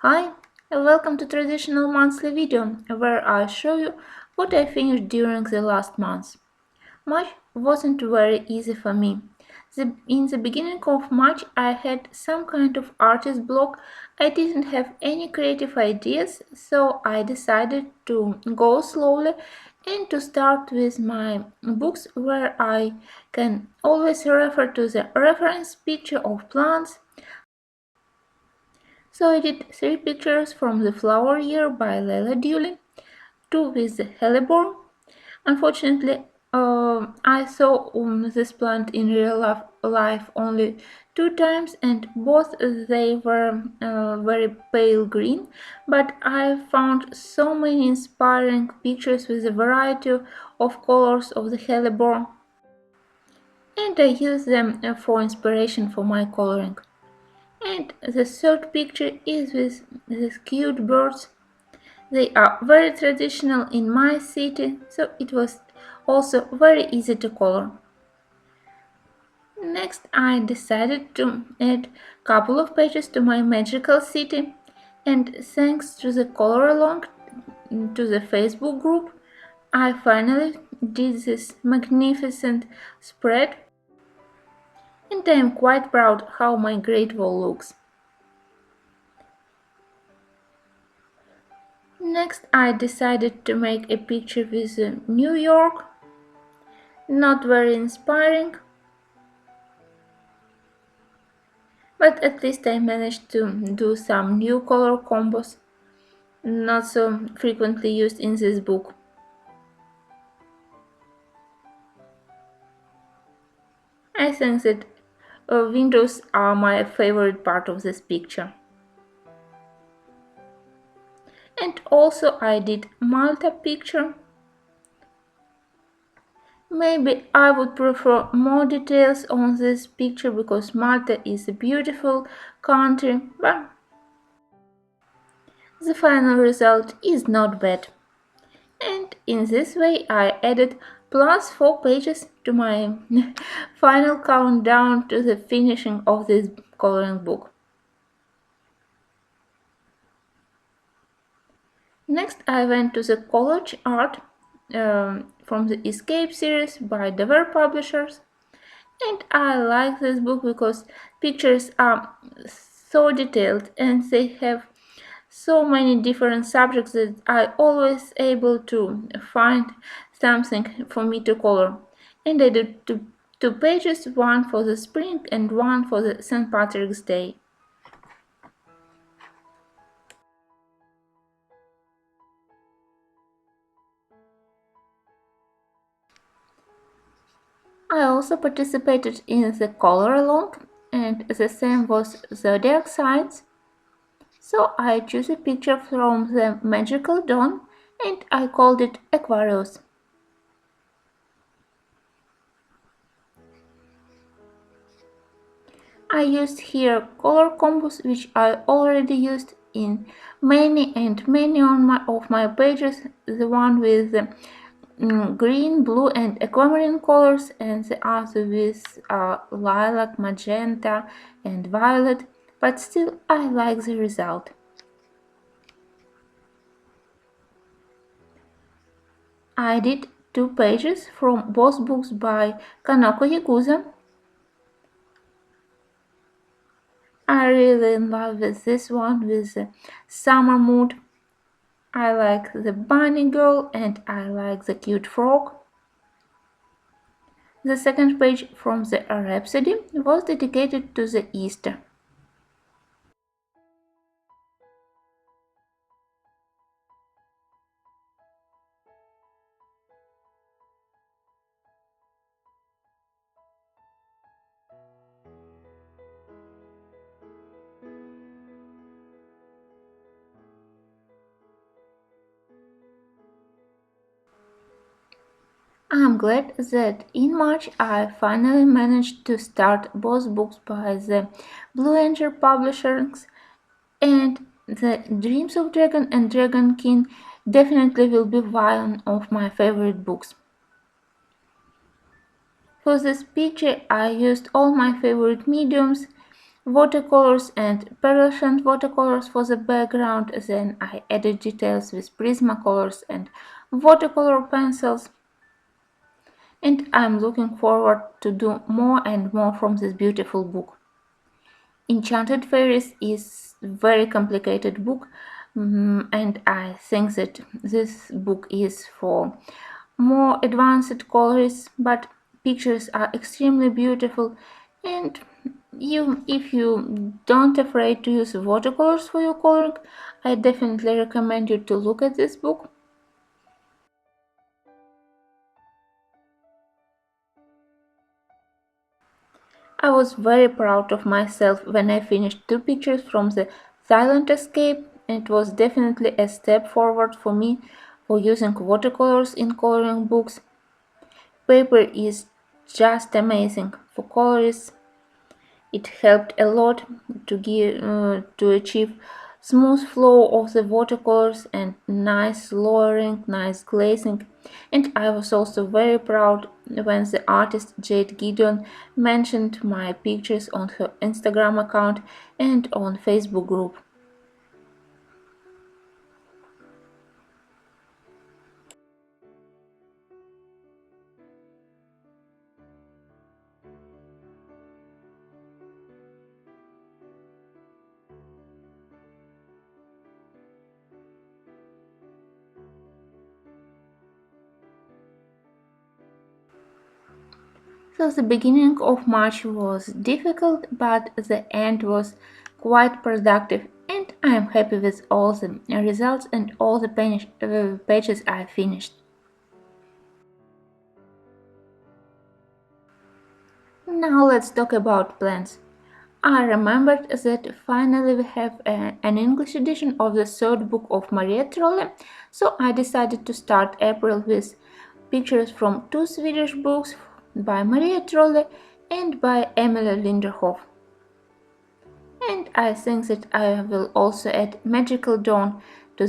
Hi, and welcome to traditional monthly video where I show you what I finished during the last month. March wasn't very easy for me. In the beginning of March I had some kind of artist block. I didn't have any creative ideas, so I decided to go slowly and to start with my books where I can always refer to the reference picture of plants. So I did 3 pictures from the flower year by Leila Dewey, 2 with the hellebore. Unfortunately, I saw this plant in real life only 2 times, and both they were very pale green, but I found so many inspiring pictures with a variety of colors of the hellebore, and I used them for inspiration for my coloring. And the third picture is with these cute birds. They are very traditional in my city, so it was also very easy to color. Next, I decided to add a couple of pages to my magical city, and thanks to the Kolorowanka to the Facebook group, I finally did this magnificent spread, and I am quite proud how my great wall looks. Next, I decided to make a picture with New York. Not very inspiring, but at least I managed to do some new color combos, not so frequently used in this book. I think that windows are my favorite part of this picture. And also I did Malta picture. Maybe I would prefer more details on this picture because Malta is a beautiful country, but the final result is not bad. And in this way I added plus 4 pages to my final countdown to the finishing of this coloring book. Next I went to the collage art from the Escape series by Dover Publishers, and I like this book because pictures are so detailed and they have so many different subjects that I always able to find something for me to color. And I did two pages, one for the spring and one for the St. Patrick's Day. I also participated in the color along, and the same was zodiac signs. So I chose a picture from the magical dawn and I called it Aquarius. I used here color combos which I already used in many of my pages, the one with the green, blue and aquamarine colors and the other with lilac, magenta and violet, but still I like the result. I did 2 pages from both books by Kanoko Yakuza. I really in love with this one with the summer mood. I like the bunny girl and I like the cute frog. The second page from the Rhapsody was dedicated to the Easter. I'm glad that in March I finally managed to start both books by the Blue Angel Publishers, and the Dreams of Dragon and Dragon King definitely will be one of my favorite books. For this picture I used all my favorite mediums watercolors and pearlescent watercolors for the background. Then I added details with Prismacolors and watercolor pencils. And I'm looking forward to do more and more from this beautiful book. Enchanted Fairies is a very complicated book, and I think that this book is for more advanced colorists, but pictures are extremely beautiful, and if you don't afraid to use watercolors for your coloring, I definitely recommend you to look at this book. I was very proud of myself when I finished two pictures from the Silent Escape, and it was definitely a step forward for me for using watercolors in coloring books. Paper is just amazing for colorists. It helped a lot to achieve smooth flow of the watercolors and nice layering, nice glazing. And I was also very proud when the artist Jade Gideon mentioned my pictures on her Instagram account and on Facebook group. So the beginning of March was difficult, but the end was quite productive, and I am happy with all the results and all the pages I finished. Now let's talk about plants. I remembered that finally we have an English edition of the third book of Maria Trolle, so I decided to start April with pictures from two Swedish books by Maria Trolle and by Emily Linderhoff. And I think that I will also add Magical Dawn to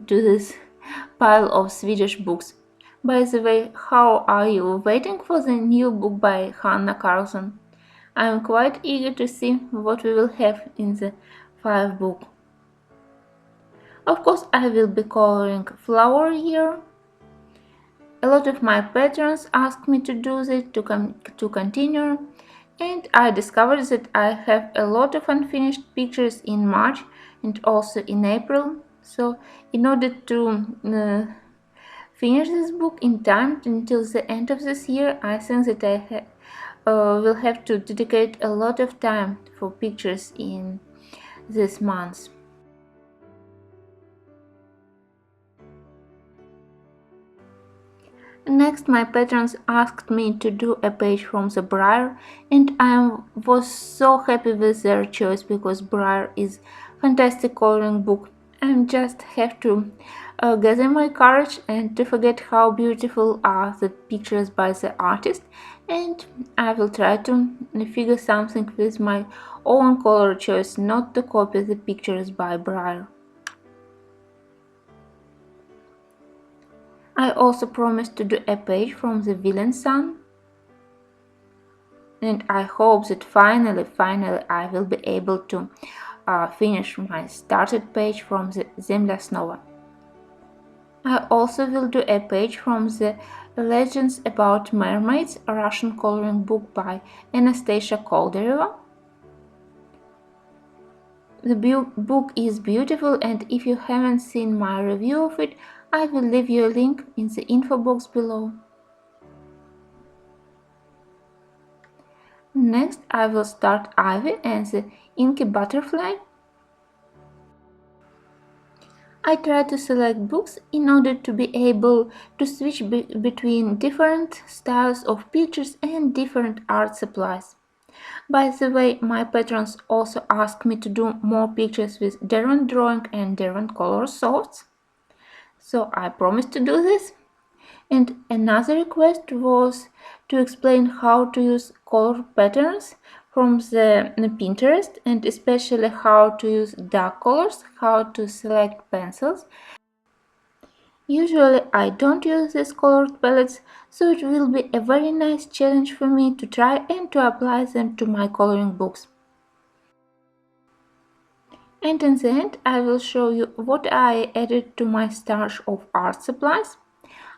this pile of Swedish books. By the way, how are you waiting for the new book by Hanna Karlsson? I am quite eager to see what we will have in the five book. Of course, I will be coloring flower here. A lot of my patrons asked me to do this to continue, and I discovered that I have a lot of unfinished pictures in March and also in April. So, in order to finish this book in time until the end of this year, I think that I will have to dedicate a lot of time for pictures in this month. Next, my patrons asked me to do a page from the Briar, and I was so happy with their choice because Briar is fantastic coloring book. I just have to gather my courage and to forget how beautiful are the pictures by the artist, and I will try to figure something with my own color choice, not to copy the pictures by Briar. I also promised to do a page from the Villain Sun, and I hope that finally I will be able to finish my started page from the Zemlya Snova. I also will do a page from the Legends About Mermaids, a Russian coloring book by Anastasia Koldereva. The book is beautiful, and if you haven't seen my review of it, I will leave you a link in the info box below. Next, I will start Ivy and the Inky Butterfly. I try to select books in order to be able to switch between different styles of pictures and different art supplies. By the way, my patrons also asked me to do more pictures with Derwent Drawing and Derwent Color Softs. So I promised to do this. And another request was to explain how to use color patterns from the Pinterest, and especially how to use dark colors, how to select pencils. Usually I don't use these colored palettes, so it will be a very nice challenge for me to try and to apply them to my coloring books. And in the end, I will show you what I added to my stash of art supplies.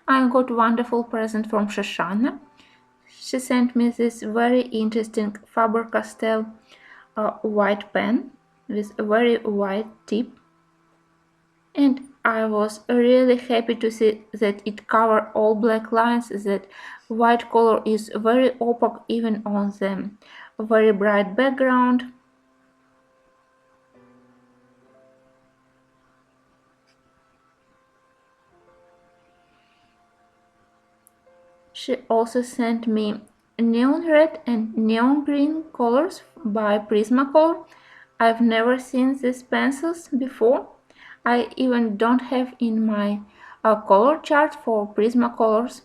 I got a wonderful present from Shoshana. She sent me this very interesting Faber-Castell white pen with a very wide tip, and I was really happy to see that it covered all black lines. That white color is very opaque even on the very bright background. She also sent me neon red and neon green colors by Prismacolor. I've never seen these pencils before. I even don't have in my color chart for Prismacolors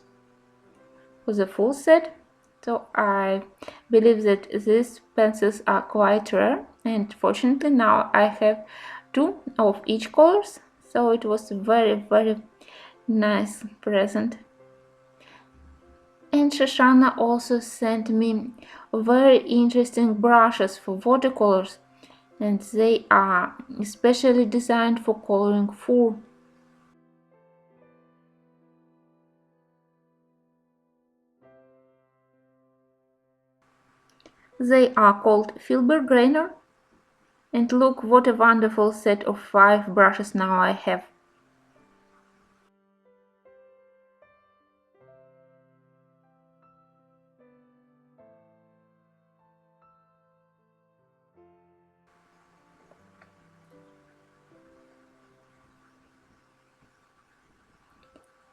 for the full set. So I believe that these pencils are quite rare, and fortunately now I have two of each colors. So it was a very nice present. And Shoshana also sent me very interesting brushes for watercolors, and they are especially designed for coloring fur. They are called Filbergrainer, and look what a wonderful set of 5 brushes now I have.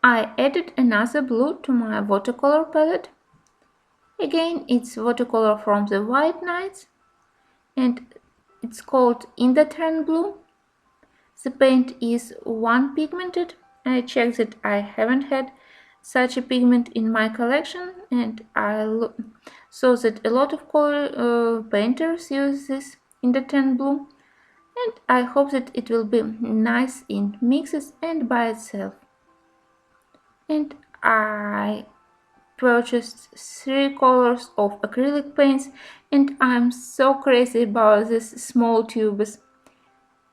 I added another blue to my watercolor palette. Again, it's watercolor from the White Nights, and it's called Indatern Blue. The paint is one pigmented. I checked that I haven't had such a pigment in my collection, and I saw that a lot of color painters use this Indatern Blue, and I hope that it will be nice in mixes and by itself. And I purchased 3 colors of acrylic paints, and I'm so crazy about these small tubes.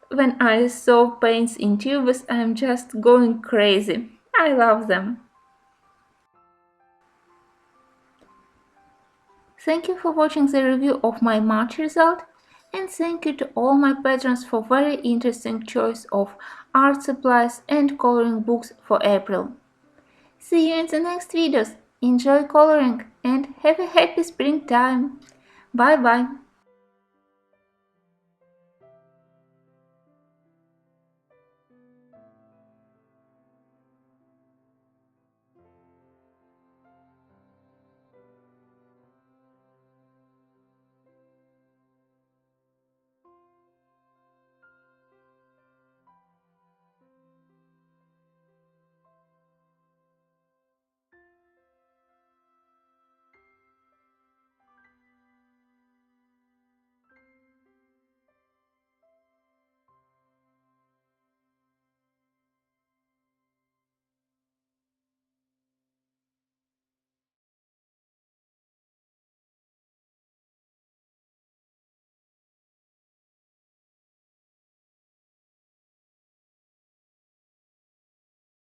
When I saw paints in tubes, I'm just going crazy. I love them. Thank you for watching the review of my March result, and thank you to all my patrons for very interesting choice of art supplies and coloring books for April. See you in the next videos. Enjoy coloring and have a happy springtime. Bye bye.